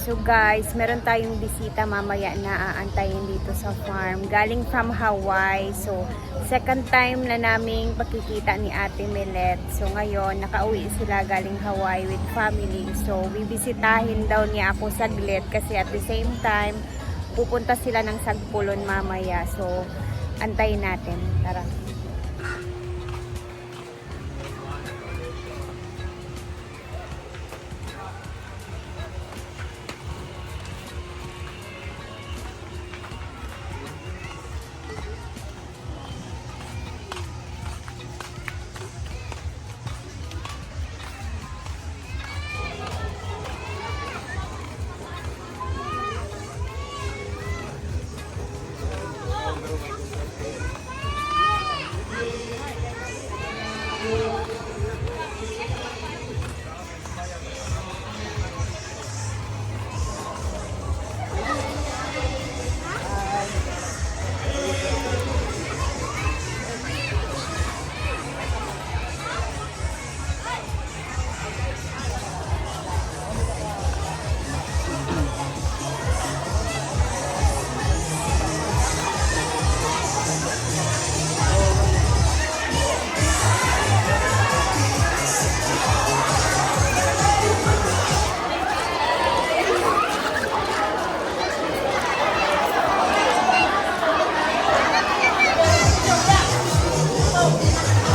So guys, meron tayong bisita mamaya na aantayin dito sa farm. Galing from Hawaii. So, second time na naming pagkikita ni Ate Melet. So, ngayon, nakauwi sila galing Hawaii with family. So, bibisitahin daw niya ako saglit kasi at the same time, pupunta sila ng Sagpulon mamaya. So, antayin natin. Tara.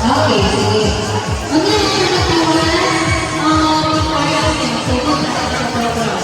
Okay, sige. Huwag niyo naman nagtawanan. Parang focus na tayo sa program.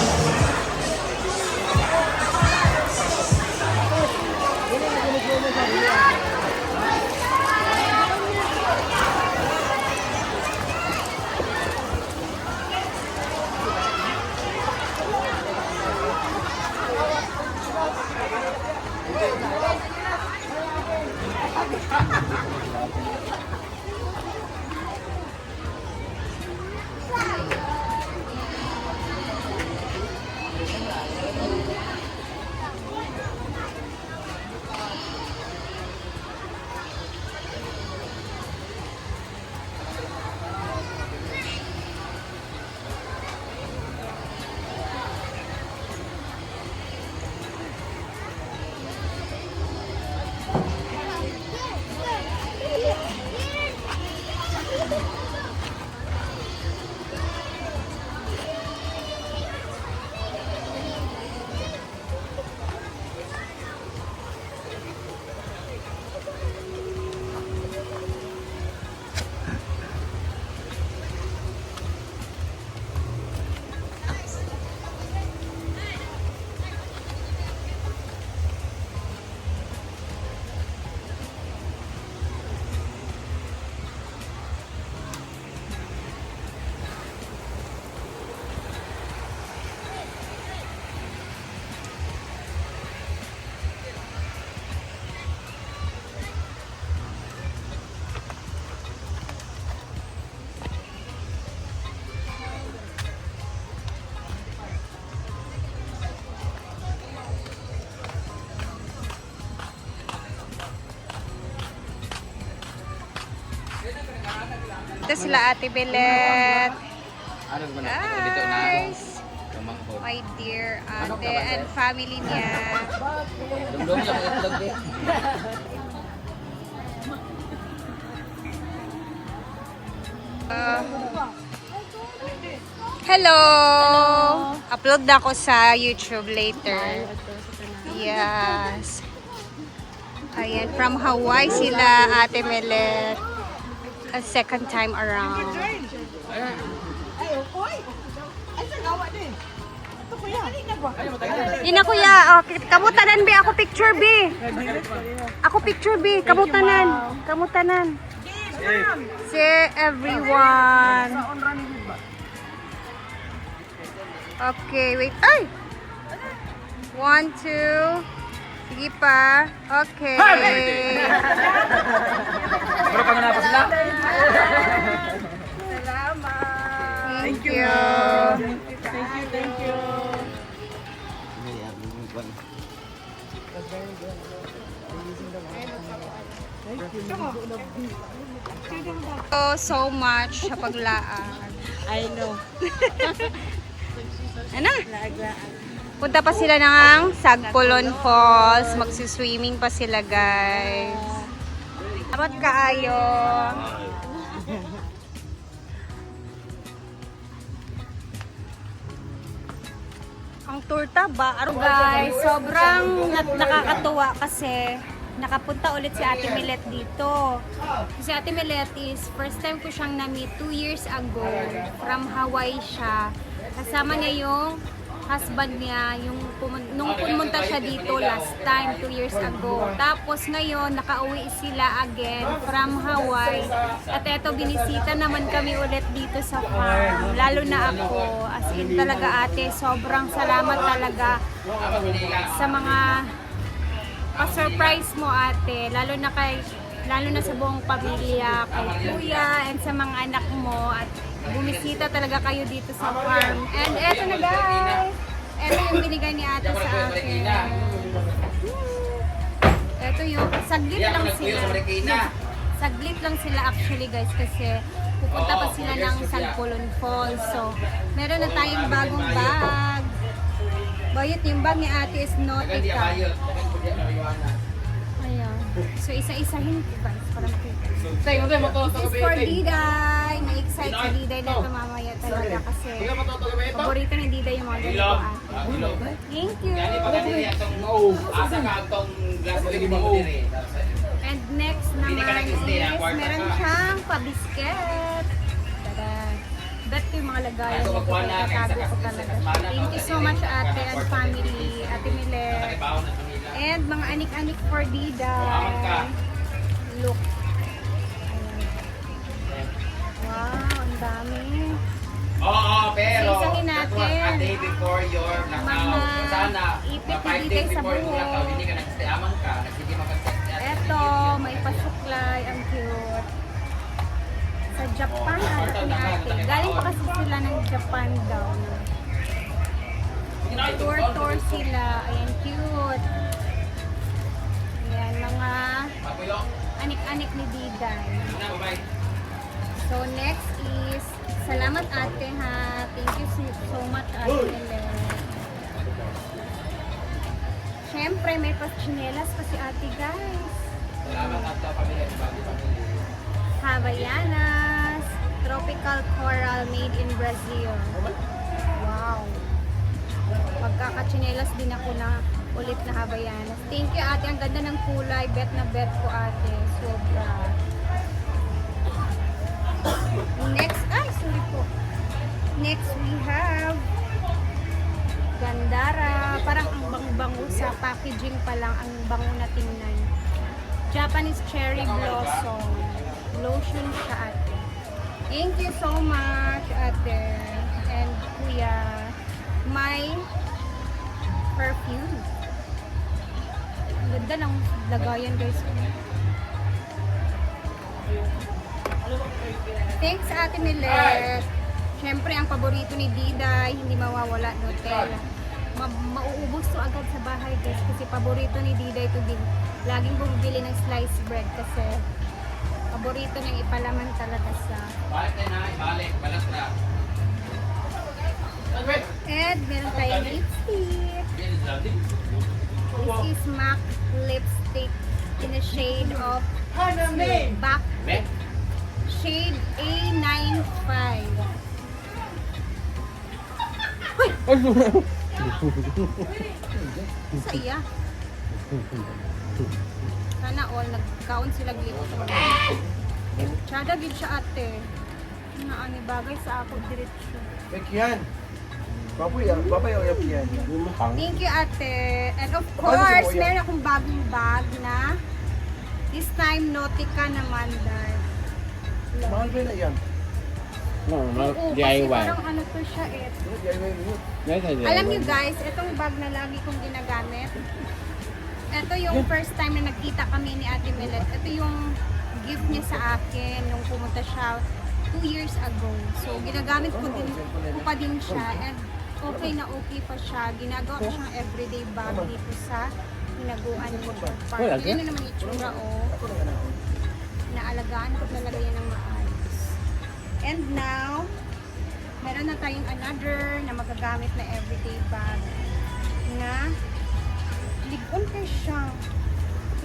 Ito sila Ate Belet. Guys, my dear ate and family niya. Dumdum yung itlog din. Hello! Upload na ako sa YouTube later. Yes. Ayan, from Hawaii sila Ate Melet. A second time around. Di na kuya, oh, kamutanan bi ako picture bi. Ako picture bi, kamutanan. Kamutanan. See everyone. Okay, wait. Ay! 1, 2. Sige pa. Okay. Pero pag na pa sila. Salamat. Thank you. Thank you. So much sa paglaan. I know. Ano? Punta pa sila ng Sagpulon Falls. Magsiswimming pa sila, guys. Dapat kaayo. Ang torta ba? Guys, sobrang nakakatuwa kasi nakapunta ulit si Ate Milet dito. Si Ate Milet is first time ko siyang na-meet 2 years ago. From Hawaii siya. Kasama niya yung husband niya, nung pumunta siya dito last time, 2 years ago. Tapos ngayon, nakauwi sila again from Hawaii. At eto, binisita naman kami ulit dito sa farm. Lalo na ako. As in talaga ate, sobrang salamat talaga sa mga pa-surprise mo ate. Lalo na sa buong pamilya, kay kuya, and sa mga anak mo. At bumisita talaga kayo dito sa farm. And eto na guys! Eto yung binigay ni ate sa akin. Eto yung, saglit lang sila. Saglit lang sila actually guys kasi pupunta pa sila ng Sagpulon Falls. So, meron na tayong bagong bag. Bayot yung bag ni ate is Nautica. Ayan. So, isa-isahin ko guys para makita. This is for Diday. Na-excite si Diday na ito mamaya talaga kasi paborito ni Diday yung mga ganito ate. Thank you. And next naman is meron siyang pabisket. Tada. Bet ko yung mga lagayan nito. Nagtatago ko talaga. Thank you so much ate and family. Ate Milet. And mga anik-anik for Diday. Look. Wow, ang dami. Oo, pero Isa-isahin natin. a day before your knockout. Mga Sana, ipit 5 ni days Diday sa before yung knockout, buhok. hindi ka nagsiaman ka, hindi makasya. Eto, may pasuklay. Ang cute. Sa Japan, ate ni ate. Galing pa kasi sila ng Japan daw. Tour sila. Ayan, cute. Ayan, mga anik-anik ni Diday. So next is, salamat ate ha. Thank you so much ate Milet. Siyempre may pachinelas pa si ate guys. Havaianas. Tropical coral made in Brazil. Wow. Magkakachinelas din ako na ulit na Havaianas. Thank you ate. Ang ganda ng kulay. Bet na bet ko ate. Sobra. Next, sorry po. Next we have Gandara. Parang ang bango-bango sa packaging pa lang ang bango na tingnan. Japanese cherry blossom. Lotion siya ate. Thank you so much ate. And kuya. My perfume. Ang ganda ng lagayan guys. Thanks Ate Milet. Siyempre ang paborito ni Diday, hindi mawawala Nutella. Mauubos to agad sa bahay guys kasi paborito ni Diday to din. Laging bumibili ng sliced bread kasi paborito niyang ipalaman talaga sa. And meron tayong lipstick. This is MAC lipstick in the shade of back. Shade A95. Saya. Sana all nagkaon sila glitch. Tsada gid siya ate. Naani bagay sa ako diretsyo. Yan. Baboy ang yan. Thank you ate. And of course, meron akong bagong bag na this time Nautica naman dahil. Mahal ba na yan? No, Oo, kasi parang ano to siya eh. Alam niyo guys, itong bag na lagi kong ginagamit. Ito yung first time na nagkita kami ni Ate Milet. Ito yung gift niya sa akin nung pumunta siya 2 years ago. So ginagamit ko pa din siya and okay na okay pa siya. Ginagawa ko siyang everyday bag dito sa hinaguan ko. Parang yun naman yung itsura naalagaan ko talaga yan ng maayos. And now, meron na tayong another na magagamit na everyday bag na ligon kay siya.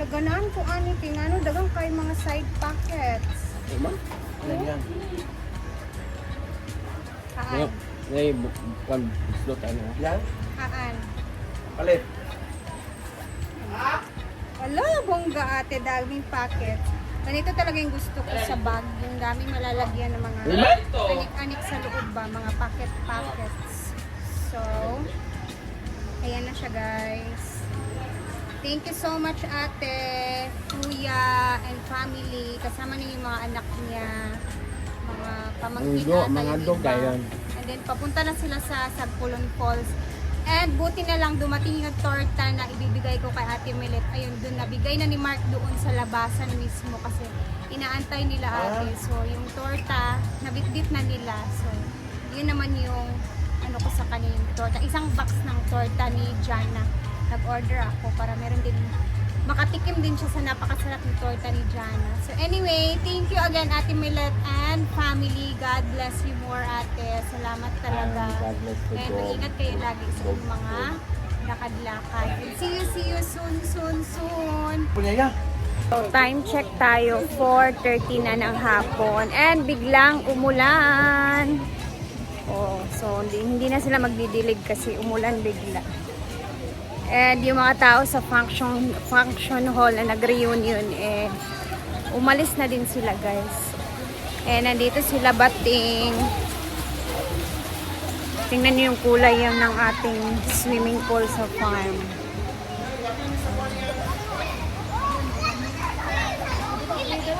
Laganaan ko ani tingano dagang kay mga side pockets. Yan, yan. Haan. Ngayon, bukan slot ano. Yan? Haan. Palit. Wala, bongga ate, daming pockets. Ganito talaga yung gusto ko sa bag. Yung daming malalagyan ng mga anik-anik sa loob ba, mga pockets. So, ayan na siya guys. Thank you so much ate, kuya, and family. Kasama niyo yung mga anak niya, mga pamangkin Ulo, ata mga yung dog iba. yun. And then papunta na sila sa Sagpulon Falls. And buti na lang dumating yung torta na ibibigay ko kay Ate Milet. Ayun, doon nabigay na ni Mark doon sa labasan mismo kasi inaantay nila ate. So yung torta, nabitbit na nila. So yun naman yung ano ko sa kanya yung torta. Isang box ng torta ni Jana. Nag-order ako para meron din, makatikim din siya sa napakasarap ng torta ni Jana. So anyway, thank you again Ate Milet and family. God bless you more ate. Salamat talaga. God bless you And po. mag-ingat kayo lagi sa inyong mga lakad-lakad. And see you soon. Punya ya. Time check tayo, 4:30 na ng hapon. And biglang umulan. Oh, so hindi na sila magdidilig kasi umulan bigla. And yung mga tao sa function hall na nag-reunion, umalis na din sila guys. And nandito sila bating. Tingnan niyo yung kulay yan ng ating swimming pool sa farm.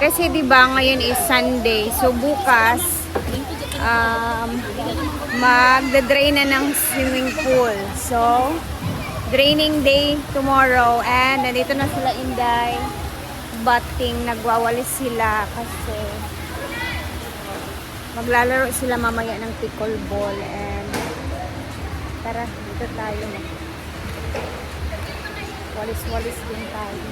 Kasi 'di ba ngayon is Sunday. So bukas magda-drain na ng swimming pool. So draining day tomorrow and nandito na sila Inday. Bating nagwawalis sila kasi maglalaro sila mamaya ng pickleball and tara dito tayo. Walis-walis din tayo.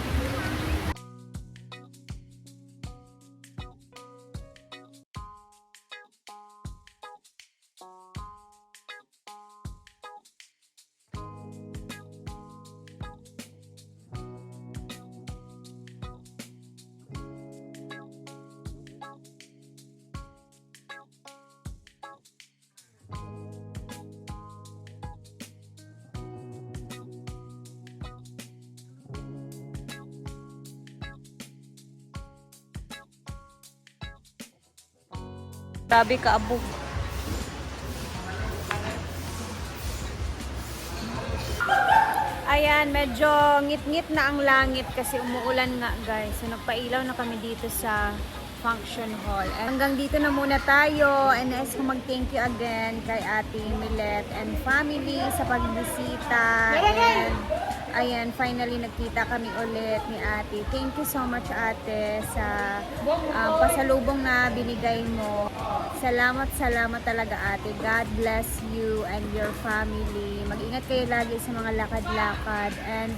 Grabe ka abog. Ayan, medyo ngit-ngit na ang langit kasi umuulan nga guys. So nagpailaw na kami dito sa function hall. And hanggang dito na muna tayo. And nais ko mag-thank you again kay Ate Milet and family sa pagbisita. And ayan, finally nagkita kami ulit ni Ate. Thank you so much Ate sa pasalubong na binigay mo. Salamat talaga Ate. God bless you and your family. Mag-ingat kayo lagi sa mga lakad-lakad. And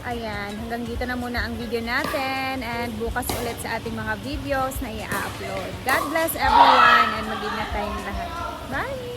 ayan, hanggang dito na muna ang video natin. And bukas ulit sa ating mga videos na i-upload. God bless everyone and mag-ingat tayong lahat. Bye!